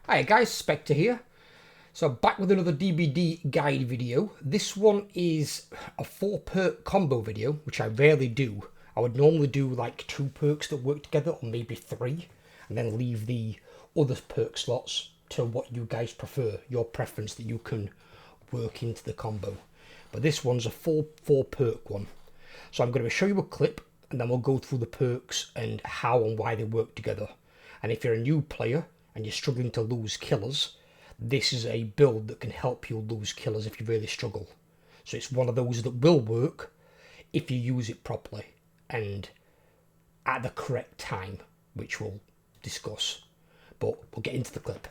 Hi guys, Spectre here. So back with another DBD guide video. This one is a 4-perk combo video, which I rarely do. I would normally do like 2 perks that work together, or maybe 3, and then leave the other perk slots to what you guys prefer, your preference that you can work into the combo. But this one's a full 4-perk one. So I'm going to show you a clip, and then we'll go through the perks and how and why they work together. And if you're a new player, and you're struggling to lose killers, this is a build that can help you lose killers if you really struggle. So it's one of those that will work if you use it properly and at the correct time, which we'll discuss. But we'll get into the clip.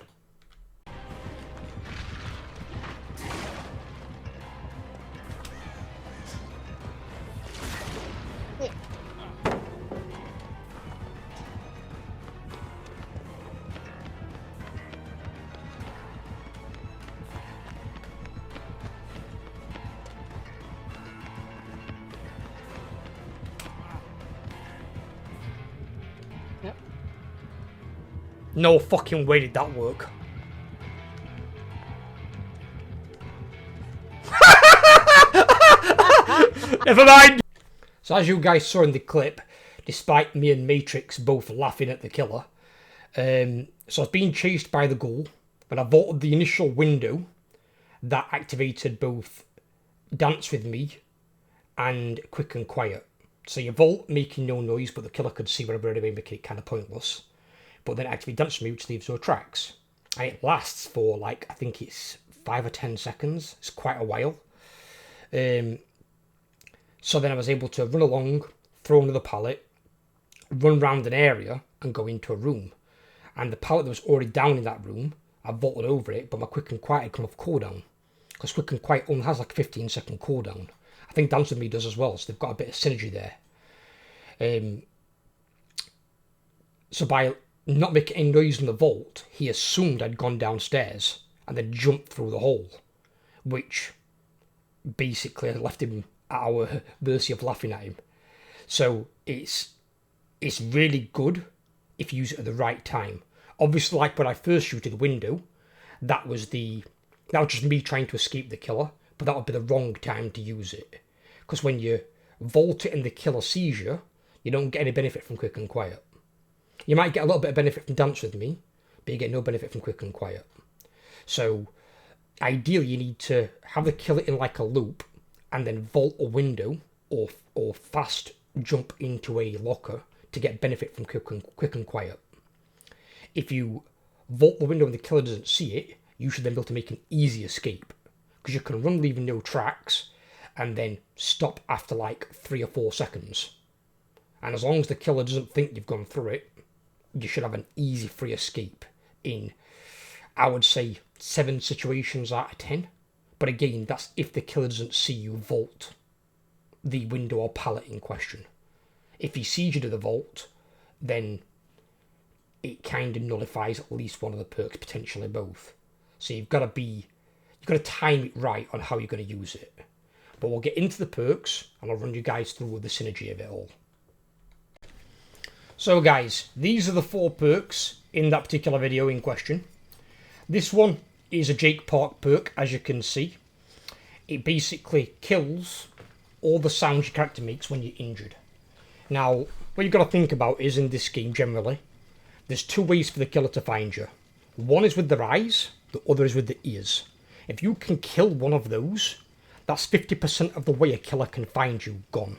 No fucking way did that work. Never mind. So as you guys saw in the clip, despite me and Matrix both laughing at the killer, so I was being chased by the ghoul, but I vaulted the initial window that activated both Dance With Me and Quick and Quiet. So you vault making no noise, but the killer could see whatever anyway, making it kind of pointless. But then it activates Dance With Me, which leaves no tracks. And it lasts for like, I think it's 5 or 10 seconds. It's quite a while. So then I was able to run along, throw another pallet, run around an area and go into a room. And the pallet that was already down in that room, I vaulted over it, but my Quick and Quiet had come off cooldown. Because Quick and Quiet only has like a 15-second cooldown. I think Dance With Me does as well, so they've got a bit of synergy there. So by not making any noise in the vault, he assumed I'd gone downstairs and then jumped through the hole, which basically left him at our mercy of laughing at him. So it's really good if you use it at the right time. Obviously, like when I first shooted the window, that was just me trying to escape the killer, but that would be the wrong time to use it. Because when you vault it and the killer sees you, you don't get any benefit from Quick and Quiet. You might get a little bit of benefit from Dance With Me, but you get no benefit from Quick and Quiet. So, ideally you need to have the killer in like a loop, and then vault a window, or fast jump into a locker to get benefit from Quick and Quiet. If you vault the window and the killer doesn't see it, you should then be able to make an easy escape. Because you can run leaving no tracks, and then stop after like 3 or 4 seconds. And as long as the killer doesn't think you've gone through it, you should have an easy free escape in, I would say, 7 situations out of 10. But again, that's if the killer doesn't see you vault the window or pallet in question. If he sees you to the vault, then it kind of nullifies at least one of the perks, potentially both. So you've got to time it right on how you're going to use it. But we'll get into the perks, and I'll run you guys through the synergy of it all. So guys, these are the 4 perks in that particular video in question. This one is a Jake Park perk, as you can see. It basically kills all the sounds your character makes when you're injured. Now, what you've got to think about is in this game generally, there's 2 ways for the killer to find you. One is with their eyes, the other is with the ears. If you can kill one of those, that's 50% of the way a killer can find you gone.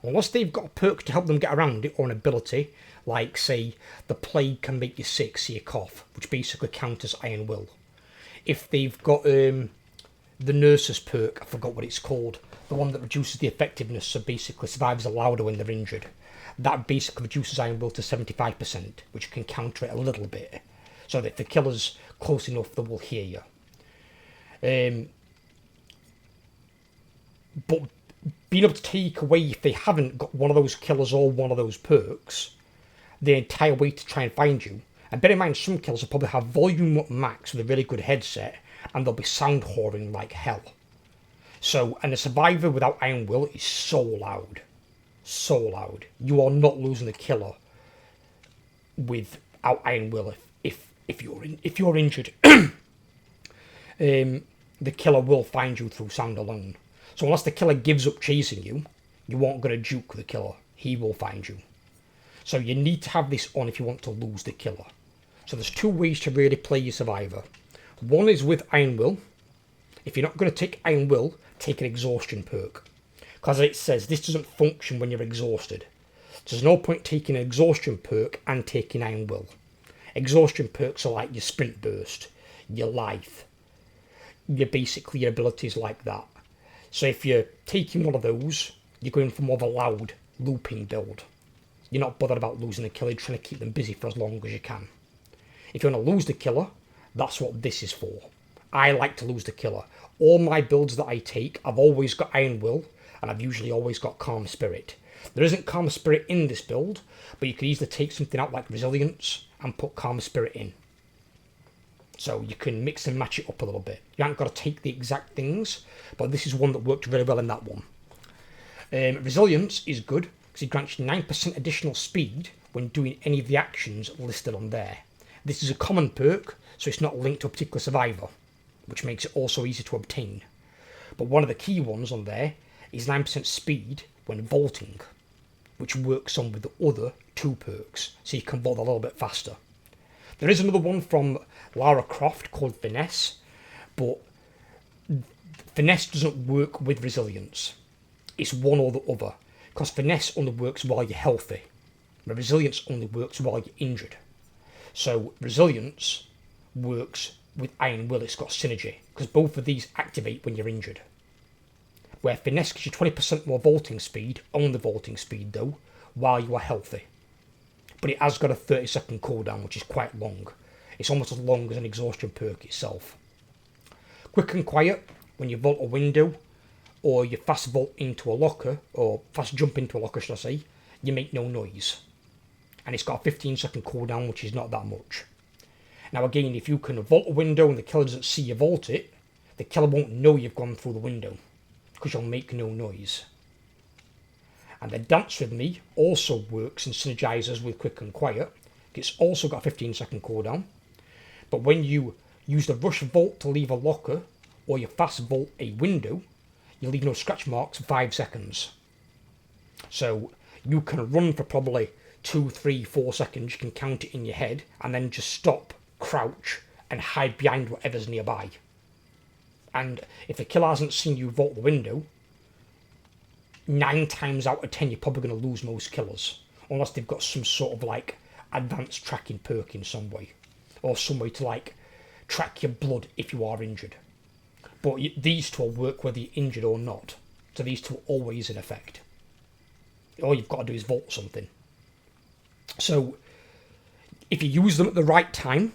Unless they've got a perk to help them get around it, or an ability, like, say, the plague can make you sick, so you cough, which basically counters Iron Will. If they've got the nurse's perk, I forgot what it's called, the one that reduces the effectiveness, so basically survivors are louder when they're injured. That basically reduces Iron Will to 75%, which can counter it a little bit, so that if the killer's close enough, they will hear you. But being able to take away, if they haven't got one of those killers or one of those perks, the entire way to try and find you. And bear in mind, some killers will probably have volume up max with a really good headset, and they'll be sound whoring like hell. So, and a survivor without Iron Will is so loud. So loud. You are not losing the killer without Iron Will if if you're injured, the killer will find you through sound alone. So unless the killer gives up chasing you, you won't get a juke the killer. He will find you. So you need to have this on if you want to lose the killer. So there's two ways to really play your survivor. One is with Iron Will. If you're not going to take Iron Will, take an exhaustion perk. Because it says this doesn't function when you're exhausted. There's no point taking an exhaustion perk and taking Iron Will. Exhaustion perks are like your sprint burst, your life, basically your abilities like that. So if you're taking one of those, you're going for more of a loud looping build. You're not bothered about losing the killer, you're trying to keep them busy for as long as you can. If you want to lose the killer, that's what this is for. I like to lose the killer. All my builds that I take, I've always got Iron Will, and I've usually always got Calm Spirit. There isn't Calm Spirit in this build, but you could easily take something out like Resilience and put Calm Spirit in. So you can mix and match it up a little bit. You haven't got to take the exact things, but this is one that worked really well in that one. Resilience is good, because it grants you 9% additional speed when doing any of the actions listed on there. This is a common perk, so it's not linked to a particular survivor, which makes it also easy to obtain. But one of the key ones on there is 9% speed when vaulting, which works on with the other two perks, so you can vault a little bit faster. There is another one from Lara Croft called Finesse, but Finesse doesn't work with Resilience. It's one or the other, because Finesse only works while you're healthy, but Resilience only works while you're injured. So Resilience works with Iron Will, it's got synergy, because both of these activate when you're injured. Where Finesse gives you 20% more vaulting speed, only vaulting speed though, while you are healthy. But it has got a 30-second cooldown, which is quite long. It's almost as long as an exhaustion perk itself. Quick and Quiet, when you vault a window, or you fast vault into a locker, or fast jump into a locker should I say, you make no noise. And it's got a 15-second cooldown, which is not that much. Now again, if you can vault a window and the killer doesn't see you vault it, the killer won't know you've gone through the window, because you'll make no noise. And the Dance With Me also works and synergizes with Quick and Quiet. It's also got a 15-second cooldown. But when you use the Rush Vault to leave a locker, or you fast vault a window, you leave no scratch marks for 5 seconds. So you can run for probably 2, 3, 4 seconds, you can count it in your head, and then just stop, crouch, and hide behind whatever's nearby. And if the killer hasn't seen you vault the window, 9 times out of 10 you're probably going to lose most killers, unless they've got some sort of like advanced tracking perk in some way, or some way to like track your blood if you are injured. But these two will work whether you're injured or not, so these two are always in effect. All you've got to do is vault something. So if you use them at the right time,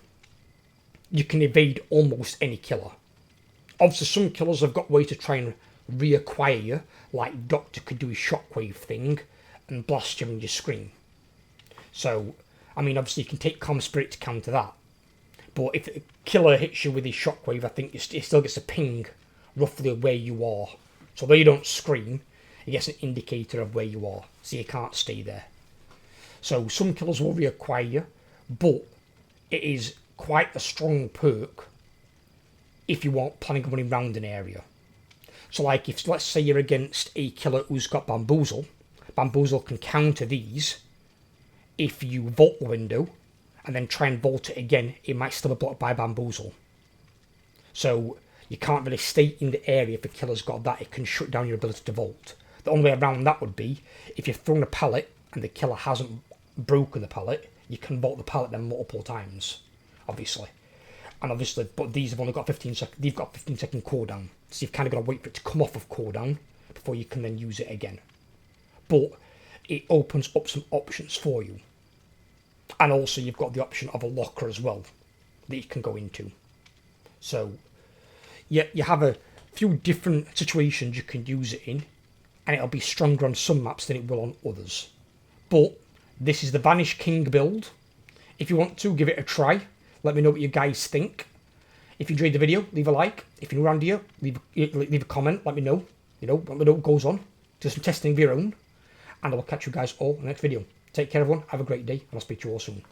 you can evade almost any killer. Obviously some killers have got ways to try and reacquire you, like Doctor could do his shockwave thing and blast you when you scream. So, I mean, obviously you can take Calm Spirit to counter that. But if the killer hits you with his shockwave, I think it still gets a ping roughly where you are. So though you don't scream, it gets an indicator of where you are, so you can't stay there. So some killers will reacquire you, but it is quite a strong perk if you aren't planning on running around an area. So like if, let's say you're against a killer who's got Bamboozle, Bamboozle can counter these. If you vault the window and then try and vault it again, it might still be blocked by Bamboozle. So you can't really stay in the area if the killer's got that, it can shut down your ability to vault. The only way around that would be, if you've thrown a pallet and the killer hasn't broken the pallet, you can vault the pallet then multiple times, obviously. And obviously, but these have only got 15 seconds, they've got 15-second cooldown. So you've kind of got to wait for it to come off of cooldown before you can then use it again. But it opens up some options for you. And also you've got the option of a locker as well that you can go into. So yeah, you have a few different situations you can use it in, and it'll be stronger on some maps than it will on others. But this is the Vanish King build. If you want to, give it a try. Let me know what you guys think. If you enjoyed the video, leave a like. If you're new around here, leave a comment. Let me know. Let me know what goes on. Do some testing of your own. And I will catch you guys all in the next video. Take care, everyone. Have a great day, and I'll speak to you all soon.